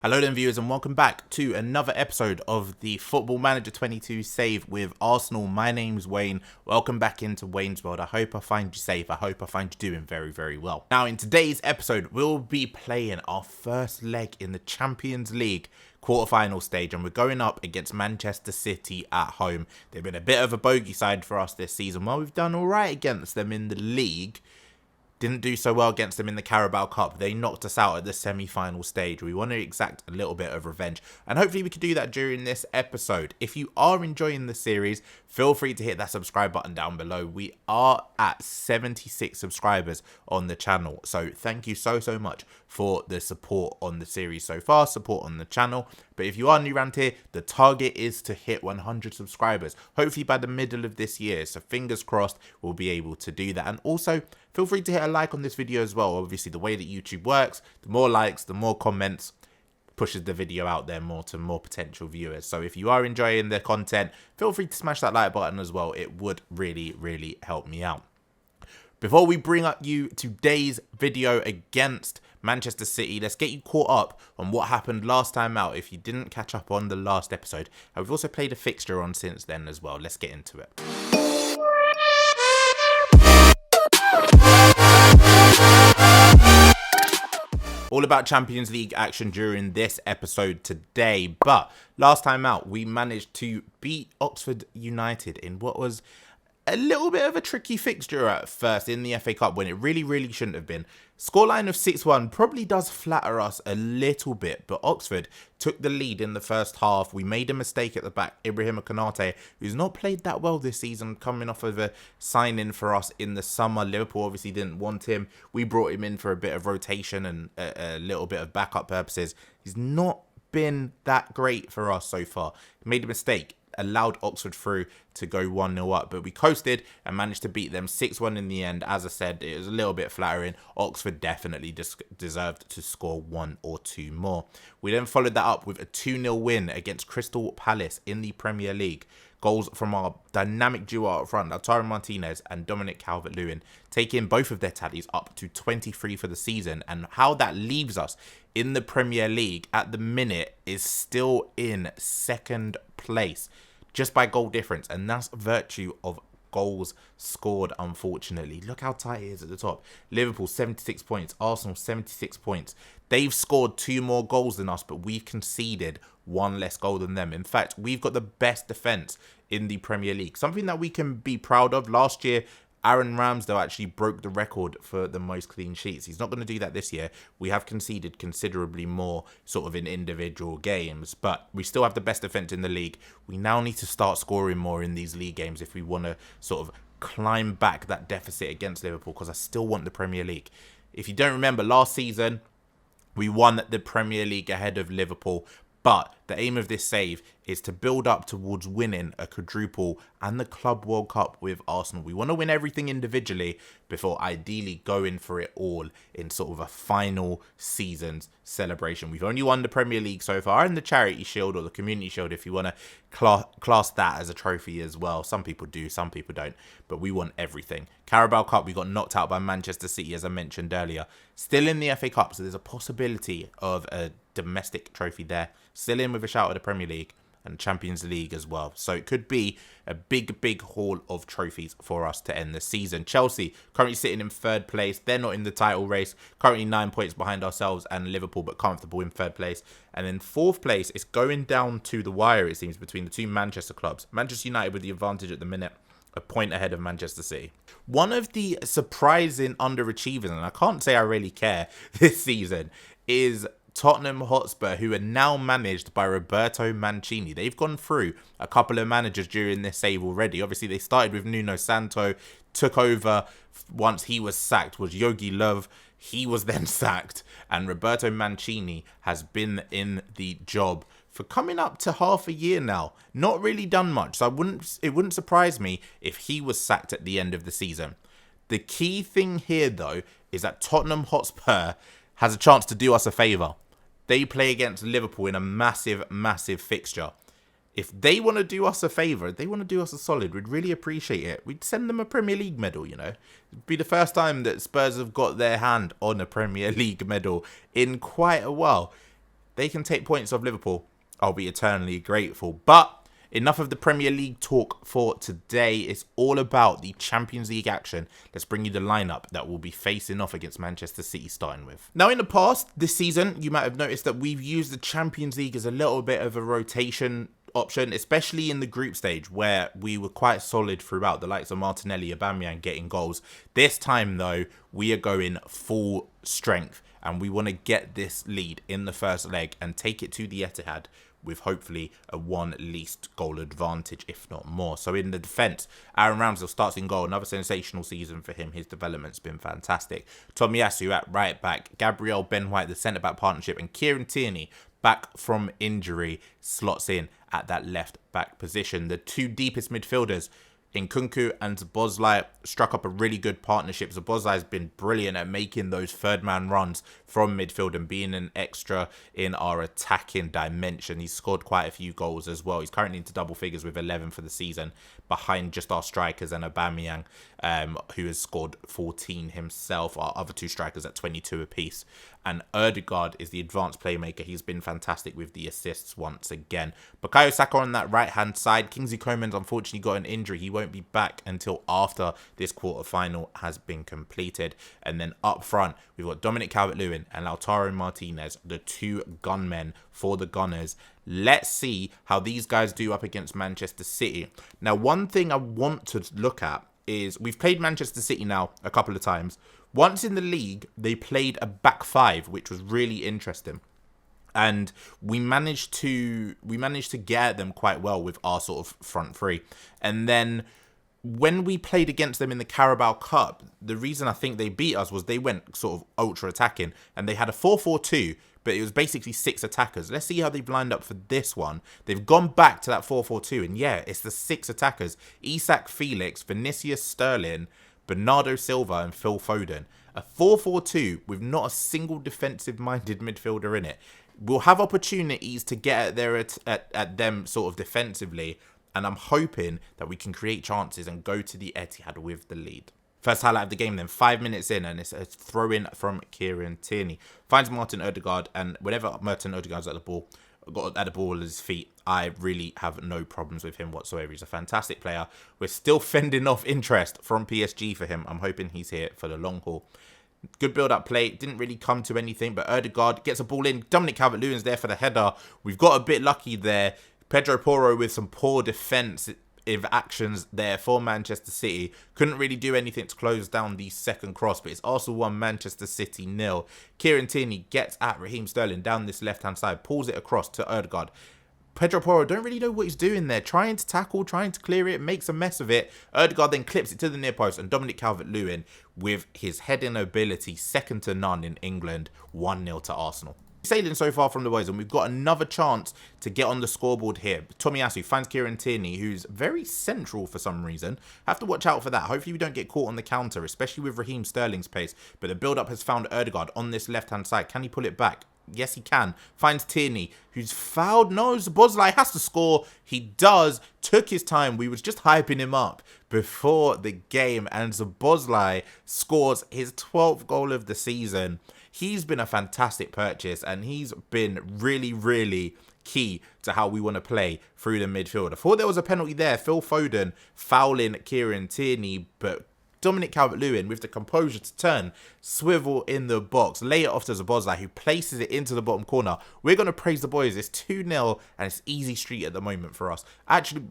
Hello then viewers, and welcome back to another episode of the Football Manager 22 save with Arsenal. My name's Wayne. Welcome back into Wayne's World. I hope I find you safe. I hope I find you doing very well. Now in today's episode, we'll be playing our first leg in the Champions League quarterfinal stage, and we're going up against Manchester City at home. They've been a bit of a bogey side for us this season. While we've done alright against them in the league, didn't do so well against them in the Carabao Cup. They knocked us out at the semi-final stage. We want to exact a little bit of revenge, and hopefully we can do that during this episode. If you are enjoying the series, feel free to hit that subscribe button down below. We are at 76 subscribers on the channel, so thank you so much for the support on the series so far, support on the channel. But if you are new around here, the target is to hit 100 subscribers, hopefully by the middle of this year. So fingers crossed we'll be able to do that. And also feel free to hit a like on this video as well. Obviously the way that YouTube works, the more likes, the more comments, pushes the video out there more to more potential viewers. So if you are enjoying the content, feel free to smash that like button as well. It would really help me out. Before we bring up today's video against Manchester City, let's get you caught up on what happened last time out if you didn't catch up on the last episode. And we've also played a fixture on since then as well. Let's get into it. All about Champions League action during this episode today. But last time out, we managed to beat Oxford United in what was a little bit of a tricky fixture at first in the FA Cup when it really shouldn't have been. Scoreline of 6-1 probably does flatter us a little bit, but Oxford took the lead in the first half. We made a mistake at the back. Ibrahim Konate, who's not played that well this season, coming off of a sign-in for us in the summer. Liverpool obviously didn't want him. We brought him in for a bit of rotation and a little bit of backup purposes. He's not been that great for us so far. Made a mistake, allowed Oxford through to go 1-0 up, but we coasted and managed to beat them 6-1 in the end. As I said, it was a little bit flattering. Oxford definitely deserved to score one or two more. We then followed that up with a 2-0 win against Crystal Palace in the Premier League. Goals from our dynamic duo up front, Lautaro Martinez and Dominic Calvert-Lewin, taking both of their tallies up to 23 for the season. And how that leaves us in the Premier League at the minute is still in second place, just by goal difference, and that's virtue of goals scored, unfortunately. Look how tight it is at the top. Liverpool 76 points, Arsenal 76 points. They've scored 2 more goals than us, but we've conceded 1 less goal than them. In fact, we've got the best defence in the Premier League, something that we can be proud of. Last year, Aaron Ramsdale actually broke the record for the most clean sheets. He's not going to do that this year. We have conceded considerably more sort of in individual games, but we still have the best defence in the league. We now need to start scoring more in these league games if we want to sort of climb back that deficit against Liverpool, because I still want the Premier League. If you don't remember, last season we won the Premier League ahead of Liverpool, but the aim of this save is to build up towards winning a quadruple and the Club World Cup with Arsenal. We want to win everything individually before ideally going for it all in sort of a final season's celebration. We've only won the Premier League so far and the Charity Shield, or the Community Shield if you want to class that as a trophy as well. Some people do, some people don't, but we want everything. Carabao Cup, we got knocked out by Manchester City, as I mentioned earlier. Still in the FA Cup, so there's a possibility of a domestic trophy there. Still in with a shout at the Premier League and Champions League as well. So it could be a big haul of trophies for us to end the season. Chelsea currently sitting in 3rd place. They're not in the title race. Currently 9 points behind ourselves and Liverpool, but comfortable in 3rd place. And in 4th place, it's going down to the wire, it seems, between the two Manchester clubs. Manchester United with the advantage at the minute, a point ahead of Manchester City. One of the surprising underachievers, and I can't say I really care this season, is Tottenham Hotspur, who are now managed by Roberto Mancini. They've gone through a couple of managers during this save already. Obviously, they started with Nuno Santo, took over once he was sacked, was Yogi Löw. He was then sacked, and Roberto Mancini has been in the job for coming up to half a year now. Not really done much, so it wouldn't surprise me if he was sacked at the end of the season. The key thing here, though, is that Tottenham Hotspur has a chance to do us a favour. They play against Liverpool in a massive fixture. If they want to do us a favour, if they want to do us a solid, we'd really appreciate it. We'd send them a Premier League medal, you know. It'd be the first time that Spurs have got their hand on a Premier League medal in quite a while. they can take points off Liverpool, I'll be eternally grateful. But enough of the Premier League talk for today. It's all about the Champions League action. Let's bring you the lineup that we'll be facing off against Manchester City starting with. Now, in the past, this season, you might have noticed that we've used the Champions League as a little bit of a rotation option, especially in the group stage where we were quite solid throughout, the likes of Martinelli, Aubameyang getting goals. This time, though, we are going full strength and we want to get this lead in the first leg and take it to the Etihad with hopefully a one least goal advantage, if not more. So in the defence, Aaron Ramsdale starts in goal. Another sensational season for him. His development's been fantastic. Tomiyasu at right back. Gabriel, Ben White, the centre-back partnership. And Kieran Tierney, back from injury, slots in at that left-back position. The two deepest midfielders, Nkunku and Szoboszlai, struck up a really good partnership. Szoboszlai has been brilliant at making those third-man runs from midfield and being an extra in our attacking dimension. He's scored quite a few goals as well. He's currently into double figures with 11 for the season, behind just our strikers and Aubameyang, who has scored 14 himself. Our other two strikers at 22 apiece. And Ødegaard is the advanced playmaker. He's been fantastic with the assists once again. Bukayo Saka on that right-hand side. Kingsley Coman's unfortunately got an injury. He won't be back until after this quarter-final has been completed. And then up front, we've got Dominic Calvert-Lewin and Lautaro Martinez, the two gunmen for the Gunners. Let's see how these guys do up against Manchester City. Now, one thing I want to look at is we've played Manchester City now a couple of times. Once in the league, they played a back five, which was really interesting. And we managed to get at them quite well with our sort of front three. And then when we played against them in the Carabao Cup, the reason I think they beat us was they went sort of ultra attacking and they had a 4-4-2, but it was basically 6 attackers. Let's see how they've lined up for this one. They've gone back to that 4-4-2, and yeah, it's the 6 attackers. Isak Felix, Vinicius Sterling, Bernardo Silva and Phil Foden. A 4-4-2 with not a single defensive-minded midfielder in it. We'll have opportunities to get at them sort of defensively, and I'm hoping that we can create chances and go to the Etihad with the lead. First highlight of the game then, 5 minutes in, and it's a throw-in from Kieran Tierney. Finds Martin Ødegaard, and whenever Martin Ødegaard's at the ball at his feet, I really have no problems with him whatsoever. He's a fantastic player. We're still fending off interest from PSG for him. I'm hoping he's here for the long haul. Good build-up play. Didn't really come to anything, but Ødegaard gets a ball in. Dominic Calvert-Lewin's there for the header. We've got a bit lucky there. Pedro Porro with some poor defensive actions there for Manchester City. Couldn't really do anything to close down the second cross, but it's Arsenal 1, Manchester City 0. Kieran Tierney gets at Raheem Sterling down this left-hand side, pulls it across to Ødegaard. Pedro Porro don't really know what he's doing there. Trying to tackle, trying to clear it, makes a mess of it. Ødegaard then clips it to the near post, and Dominic Calvert-Lewin, with his heading ability, second to none in England, 1-0 to Arsenal. Sailing so far from the boys, and we've got another chance to get on the scoreboard here. Tomiyasu finds Kieran Tierney, who's very central for some reason. Have to watch out for that. Hopefully we don't get caught on the counter, especially with Raheem Sterling's pace. But the build-up has found Ødegaard on this left-hand side. Can he pull it back? Yes, he can. Finds Tierney, who's fouled. No, Szoboszlai has to score. He does. Took his time. We was just hyping him up before the game, and Szoboszlai scores his 12th goal of the season. He's been a fantastic purchase, and he's been really, really key to how we want to play through the midfield. I thought there was a penalty there. Phil Foden fouling Kieran Tierney, but Dominic Calvert-Lewin with the composure to turn, swivel in the box, lay it off to Szoboszlai, who places it into the bottom corner. We're going to praise the boys. It's 2-0, and it's easy street at the moment for us. Actually,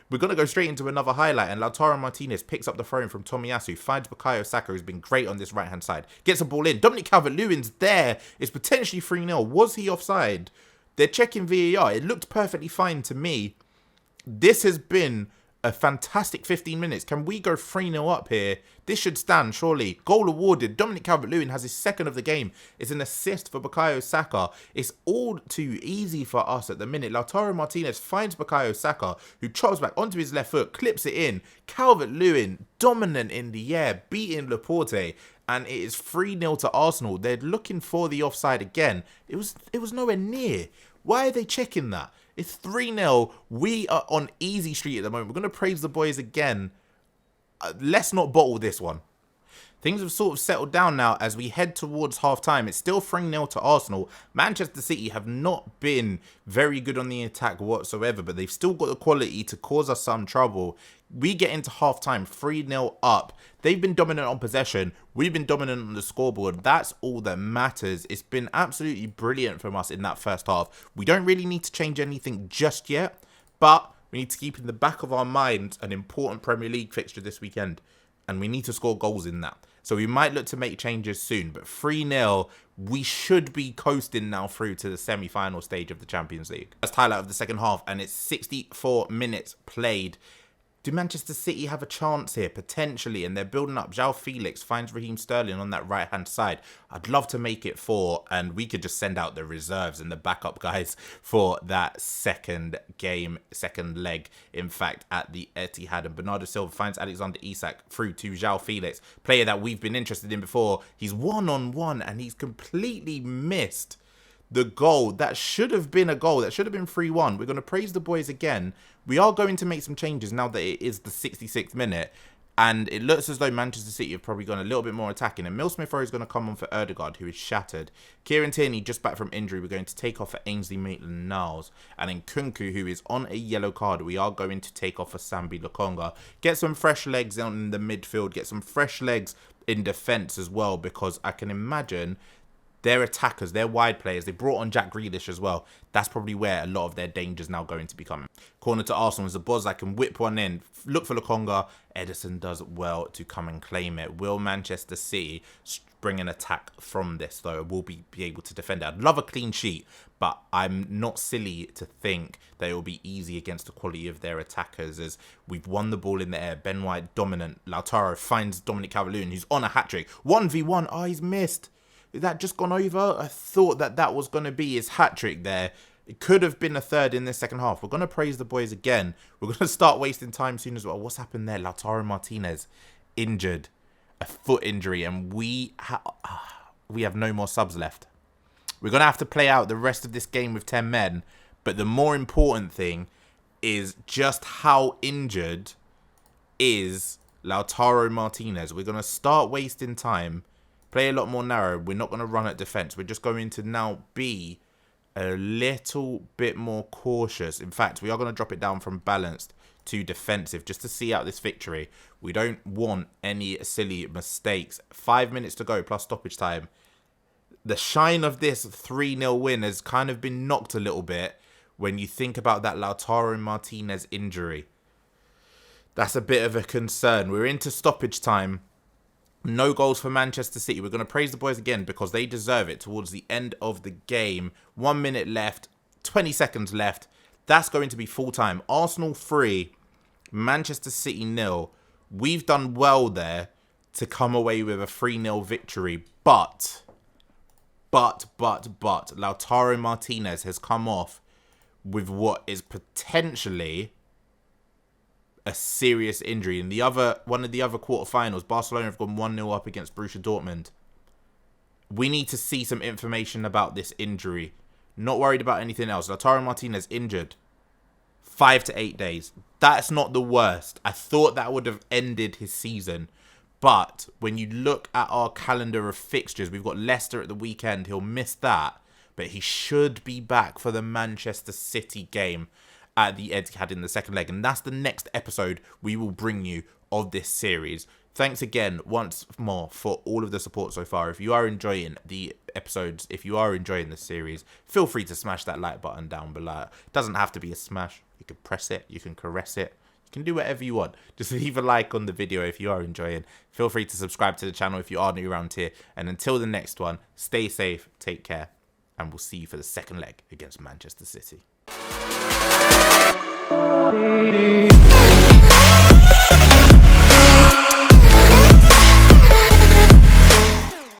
we're going to go straight into another highlight, and Lautaro Martinez picks up the throw from Tomiyasu, finds Bukayo Saka, who's been great on this right-hand side, gets a ball in. Dominic Calvert-Lewin's there. It's potentially 3-0. Was he offside? They're checking VAR. It looked perfectly fine to me. This has been a fantastic 15 minutes. Can we go 3-0 up here? This should stand, surely. Goal awarded. Dominic Calvert-Lewin has his second of the game. It's an assist for Bukayo Saka. It's all too easy for us at the minute. Lautaro Martinez finds Bukayo Saka, who chops back onto his left foot, clips it in. Calvert-Lewin, dominant in the air, beating Laporte. And it is 3-0 to Arsenal. They're looking for the offside again. It was nowhere near. Why are they checking that? It's 3-0. We are on easy street at the moment. We're going to praise the boys again. Let's not bottle this one. things have sort of settled down now as we head towards half-time. It's still 3-0 to Arsenal. Manchester City have not been very good on the attack whatsoever, but they've still got the quality to cause us some trouble. We get into half-time 3-0 up. They've been dominant on possession. We've been dominant on the scoreboard. That's all that matters. It's been absolutely brilliant from us in that first half. We don't really need to change anything just yet, but we need to keep in the back of our minds an important Premier League fixture this weekend, and we need to score goals in that. So we might look to make changes soon, but 3-0, we should be coasting now through to the semi-final stage of the Champions League. First highlight of the second half, and it's 64 minutes played. Do Manchester City have a chance here? Potentially, and they're building up. João Felix finds Raheem Sterling on that right-hand side. I'd love to make it 4, and we could just send out the reserves and the backup guys for that second leg, in fact, at the Etihad. And Bernardo Silva finds Alexander Isak through to João Felix, player that we've been interested in before. He's one-on-one, and he's completely missed the goal. That should have been a goal. That should have been 3-1. We're going to praise the boys again. We are going to make some changes now that it is the 66th minute. And it looks as though Manchester City have probably gone a little bit more attacking. And Emile Smith-Rowe is going to come on for Ødegaard, who is shattered. Kieran Tierney, just back from injury, we're going to take off for Ainsley Maitland-Niles. And then Kanu, who is on a yellow card, we are going to take off for Sambi Lokonga. Get some fresh legs in the midfield. Get some fresh legs in defence as well, because I can imagine they're attackers, they're wide players. They brought on Jack Grealish as well. That's probably where a lot of their danger is now going to be coming. Corner to Arsenal is a buzz. I can whip one in. Look for Lokonga. Ederson does well to come and claim it. Will Manchester City bring an attack from this, though? Will be able to defend it. I'd love a clean sheet, but I'm not silly to think that it will be easy against the quality of their attackers, as we've won the ball in the air. Ben White dominant. Lautaro finds Dominic Calvert-Lewin, who's on a hat-trick. 1v1. Oh, he's missed. Is that just gone over? I thought that was going to be his hat-trick there. It could have been a third in the second half. We're going to praise the boys again. We're going to start wasting time soon as well. What's happened there? Lautaro Martinez injured. A foot injury. And we have no more subs left. We're going to have to play out the rest of this game with 10 men. But the more important thing is just how injured is Lautaro Martinez. We're going to start wasting time. Play a lot more narrow. We're not going to run at defence. We're just going to now be a little bit more cautious. In fact, we are going to drop it down from balanced to defensive just to see out this victory. We don't want any silly mistakes. 5 minutes to go plus stoppage time. The shine of this 3-0 win has kind of been knocked a little bit when you think about that Lautaro Martinez injury. That's a bit of a concern. We're into stoppage time. No goals for Manchester City. We're going to praise the boys again because they deserve it towards the end of the game. 1 minute left, 20 seconds left. That's going to be full time. Arsenal 3, Manchester City 0. We've done well there to come away with a 3-0 victory. But Lautaro Martinez has come off with what is potentially a serious injury. In one of the other quarterfinals, Barcelona have gone 1-0 up against Borussia Dortmund. We need to see some information about this injury. Not worried about anything else. Lautaro Martinez injured. 5 to 8 days. That's not the worst. I thought that would have ended his season. But when you look at our calendar of fixtures, we've got Leicester at the weekend. He'll miss that. But he should be back for the Manchester City game at the Etihad in the second leg. And that's the next episode we will bring you of this series. Thanks again once more for all of the support so far. If you are enjoying the episodes, if you are enjoying the series, feel free to smash that like button down below. It doesn't have to be a smash. You can press it, you can caress it, you can do whatever you want. Just leave a like on the video if you are enjoying. Feel free to subscribe to the channel if you are new around here. And until the next one, stay safe, take care, and we'll see you for the second leg against Manchester City.